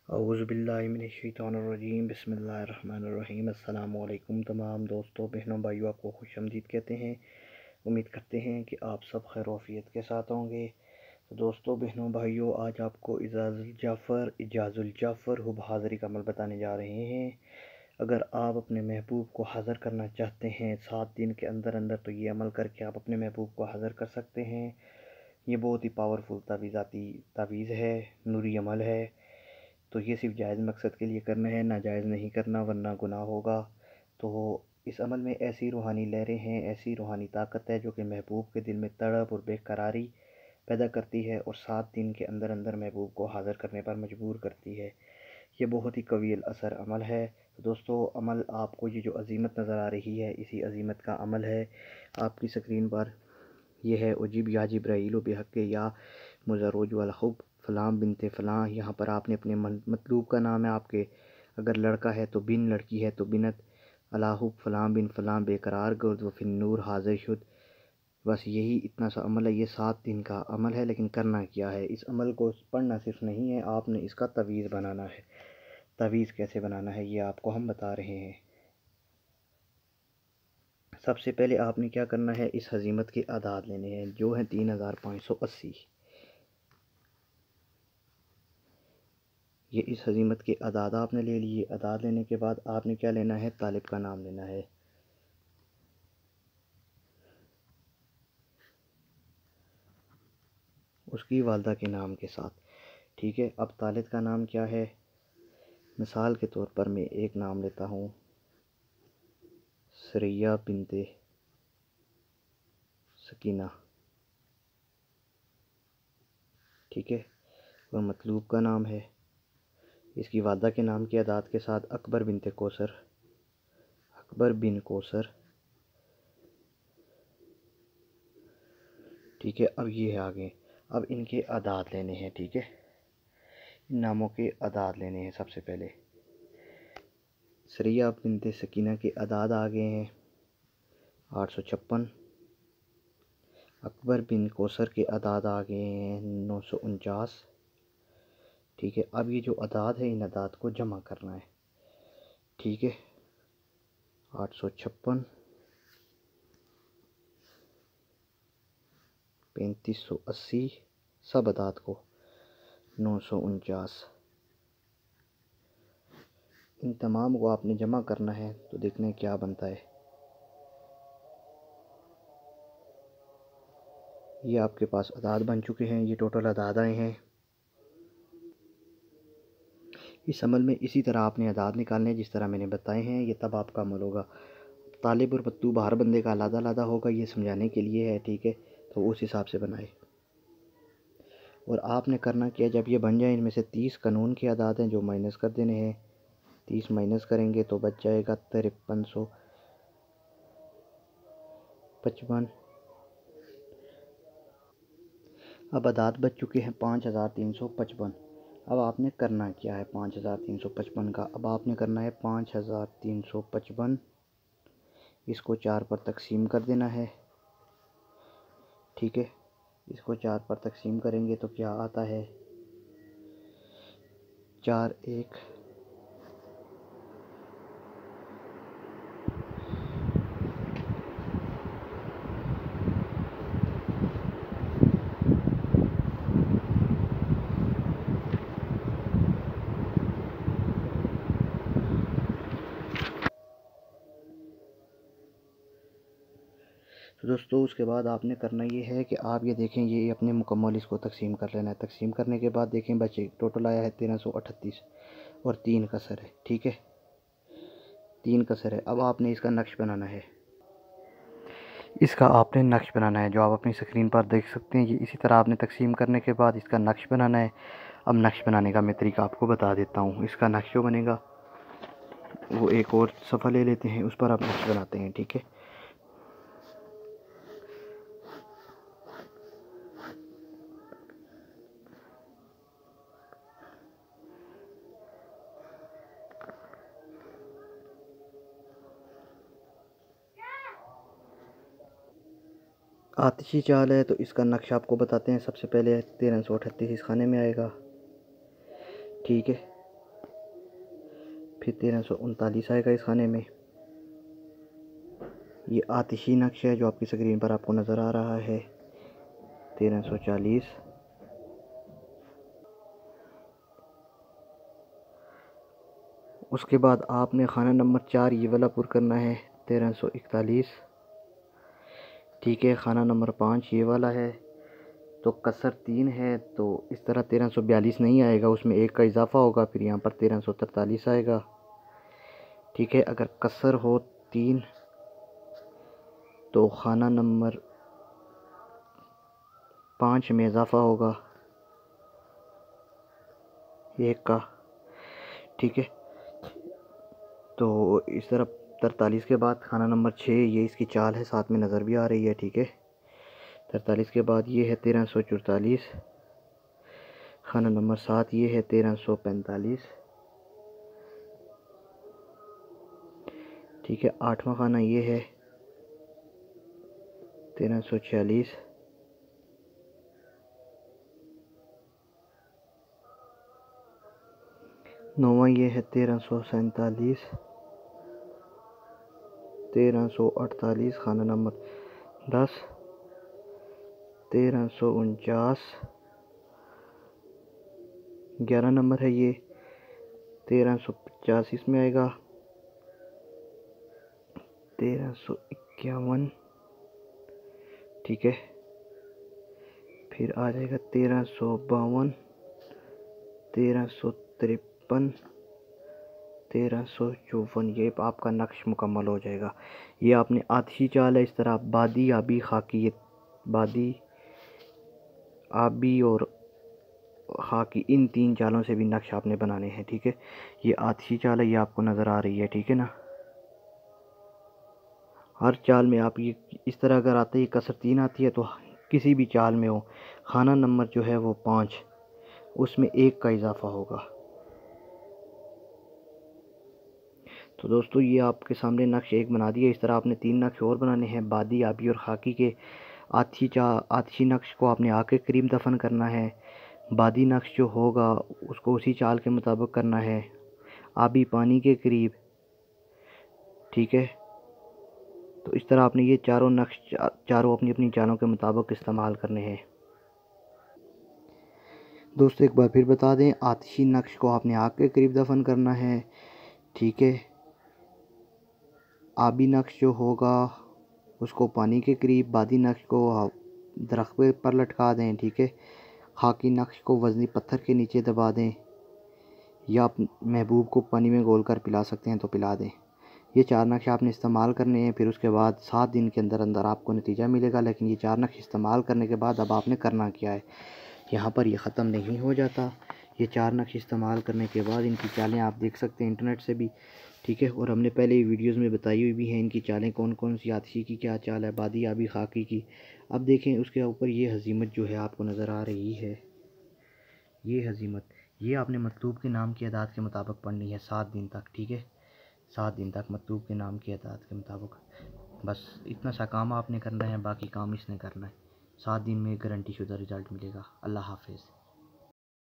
औज़ुबिल्लाहिमिनश्शैतानिर्रजीम बिस्मिल्लाहिर्रहमानिर्रहीम। अस्सलामु अलैकुम तमाम दोस्तों बहनों भाइयों, आपको खुशामदीद कहते हैं। उम्मीद करते हैं कि आप सब खैर वाफियत के साथ होंगे। तो दोस्तों बहनों भाइयों, आज आपको इजाज़ुल जाफ़र हुब हाज़री का अमल बताने जा रहे हैं। अगर आप अपने महबूब को हाज़िर करना चाहते हैं 7 दिन के अंदर अंदर, तो ये अमल करके आप अपने महबूब को हाज़िर कर सकते हैं। ये बहुत ही पावरफुल तावीज़ है, नूरी अमल है। तो ये सिर्फ जायज़ मकसद के लिए करना है, नाजायज़ नहीं करना वरना गुनाह होगा। तो इस अमल में ऐसी रूहानी लहरें हैं, ऐसी रूहानी ताकत है जो कि महबूब के दिल में तड़प और बेकरारी पैदा करती है और 7 दिन के अंदर अंदर महबूब को हाज़िर करने पर मजबूर करती है। ये बहुत ही कवील असर अमल है। तो दोस्तों, अमल आपको ये जो अज़ीमत नज़र आ रही है, इसी अज़ीमत का अमल है। आपकी स्क्रीन पर यह है उजीब या जिब्राइल बिहक़्क़ि या मुज़र्रज वल हुब फ़लाँ बिनते फ़लाँ। यहाँ पर आपने अपने मतलूब का नाम है, आपके अगर लड़का है तो बिन, लड़की है तो बिनत, अला हुब फ़लाँ बिन फ़लाँ बेकरार गर्द व फिन्नूर हाज़िर शुद। बस यही इतना सा अमल है। ये 7 दिन का अमल है, लेकिन करना क्या है, इस अमल को पढ़ना सिर्फ नहीं है, आपने इसका तवीज़ बनाना है। तवीज़ कैसे बनाना है ये आपको हम बता रहे हैं। सबसे पहले आपने क्या करना है, इस हज़ीमत के आदाद लेने हैं जो हैं 3580। ये इस हज़ीमत के अदाद आपने ले लिए। अदाद लेने के बाद आपने क्या लेना है, तालिब का नाम लेना है। उसकी वालदा के नाम के साथ, ठीक है। अब तालिब का नाम क्या है, मिसाल के तौर पर मैं एक नाम लेता हूँ, सरैया बिनते सकीना, ठीक है। वह मतलूब का नाम है। इसकी वालदा के नाम के अदाद के साथ अकबर बिनते कौसर, अकबर बिन कौसर, ठीक है। अब ये है आगे, अब इनके आदाद लेने हैं, ठीक है। इन नामों के आदाद लेने हैं। सबसे पहले सरैया बिनते सकीना के आदाद आ गए हैं 856। अकबर बिन कौसर के आदाद आ गए हैं 949, ठीक है। अब ये जो आदाद है, इन आदाद को जमा करना है, ठीक है। 856, 3580, सब आदाद को 949, इन तमाम को आपने जमा करना है। तो देखना है क्या बनता है। ये आपके पास आदाद बन चुके हैं। ये टोटल आदाद आए हैं। इस अमल में इसी तरह आपने आदाद निकालने जिस तरह मैंने बताए हैं। ये तब आपका अमल होगा। तालिब और मतलूब हर बंदे का अलग अलग होगा, ये समझाने के लिए है, ठीक है। तो उस हिसाब से बनाए। और आपने करना क्या, जब ये बन जाए, इनमें से 30 कानून के आदाद हैं जो माइनस कर देने हैं। 30 माइनस करेंगे तो बच जाएगा 5355। अब आदाद बच चुके हैं 5355। अब आपने करना क्या है 5355 का, अब आपने करना है 5355, इसको 4 पर तकसीम कर देना है, ठीक है। इसको 4 पर तकसीम करेंगे तो क्या आता है, 4 1, तो दोस्तों उसके बाद आपने करना ये है कि आप ये देखें, ये अपने मुकम्मल इसको तकसीम कर लेना है। तकसीम करने के बाद देखें बचे टोटल आया है 1338 और 3 कसर है, ठीक है। 3 कसर है। अब आपने इसका नक्श बनाना है। इसका आपने नक्श बनाना है जो आप अपनी स्क्रीन पर देख सकते हैं। ये इसी तरह आपने तकसीम करने के बाद इसका नक्श बनाना है। अब नक्श बनाने का मैं तरीका आपको बता देता हूँ। इसका नक्श जो बनेगा वो एक और सफ़ा ले लेते हैं, उस पर आप नक्श बनाते हैं, ठीक है। आतिशी चाल है तो इसका नक्शा आपको बताते हैं। सबसे पहले 1338 इस खाने में आएगा, ठीक है। फिर 1339 आएगा इस खाने में। ये आतिशी नक्श है जो आपकी स्क्रीन पर आपको नज़र आ रहा है, 1340। उसके बाद आपने खाना नंबर 4 ये वाला पुर करना है, 1341। ठीक है, खाना नंबर 5 ये वाला है, तो कसर 3 है तो इस तरह 1342 नहीं आएगा, उसमें 1 का इजाफा होगा, फिर यहाँ पर 1343 आएगा। ठीक है, अगर कसर हो 3 तो खाना नंबर 5 में इजाफा होगा 1 का। ठीक है, तो इस तरह 43 के बाद खाना नंबर 6 ये इसकी चाल है, साथ में नज़र भी आ रही है। ठीक है, 43 के बाद ये है 1344। खाना नंबर 7 ये है 1345। ठीक है, 8वां खाना ये है 1346। 9वां ये है 1347। 1348 खाना नंबर 10। 1349 11 नंबर है ये, 1385 इसमें आएगा। 1351। ठीक है, फिर आ जाएगा 1352, 1353, 1354। ये आपका नक्श मुकम्मल हो जाएगा। ये आपने आतिशी चाल है, इस तरह बादी, आबी, खाकी, ये बादी, आबी और खाकी, इन 3 चालों से भी नक्श आपने बनाने हैं। ठीक है, ये आतिशी चाल है, ये आपको नज़र आ रही है। ठीक है ना, हर चाल में आप ये इस तरह अगर आता है, ये कसर 3 आती है तो किसी भी चाल में हो, खाना नंबर जो है वो 5, उसमें 1 का इजाफा होगा। तो दोस्तों ये आपके सामने नक्श एक बना दिया। इस तरह आपने 3 नक्श और बनाने हैं, बादी, आबी और खाकी के। आतिशी नक्श को आपने आग के करीब दफन करना है। बादी नक्श जो होगा उसको उसी चाल के मुताबिक करना है, आबी पानी के करीब। ठीक है, तो इस तरह आपने ये चारों नक्श चारों अपनी अपनी चालों के मुताबिक इस्तेमाल करने हैं। दोस्तों एक बार फिर बता दें, आतिशी नक्श को आपने आग के करीब दफन करना है। ठीक है, आबी नक्श जो होगा उसको पानी के करीब, बादी नक्श को दरख्त पर लटका दें। ठीक है, खाकी नक्श को वज़नी पत्थर के नीचे दबा दें, या आप महबूब को पानी में घोल कर पिला सकते हैं तो पिला दें। ये 4 नक्श आपने इस्तेमाल करने हैं, फिर उसके बाद 7 दिन के अंदर अंदर आपको नतीजा मिलेगा। लेकिन ये 4 नक्श इस्तेमाल करने के बाद अब आपने करना क्या है, यहाँ पर ये ख़त्म नहीं हो जाता। ये 4 नक्श इस्तेमाल करने के बाद इनकी चालें आप देख सकते हैं इंटरनेट से भी। ठीक है, और हमने पहले वीडियोस में बताई हुई भी हैं इनकी चालें कौन कौन सी। आतिशी की क्या चाल है, बादी, आबी, खाकी की। अब देखें उसके ऊपर ये हजीमत जो है आपको नज़र आ रही है, ये हजीमत, ये आपने मतलूब के नाम की अदाद के मुताबिक पढ़नी है 7 दिन तक। ठीक है, 7 दिन तक मतलूब के नाम की अदाद के मुताबिक। बस इतना सा काम आपने करना है, बाकी काम इसने करना है। 7 दिन में गारंटी शुदा रिज़ल्ट मिलेगा। अल्लाह हाफिज़।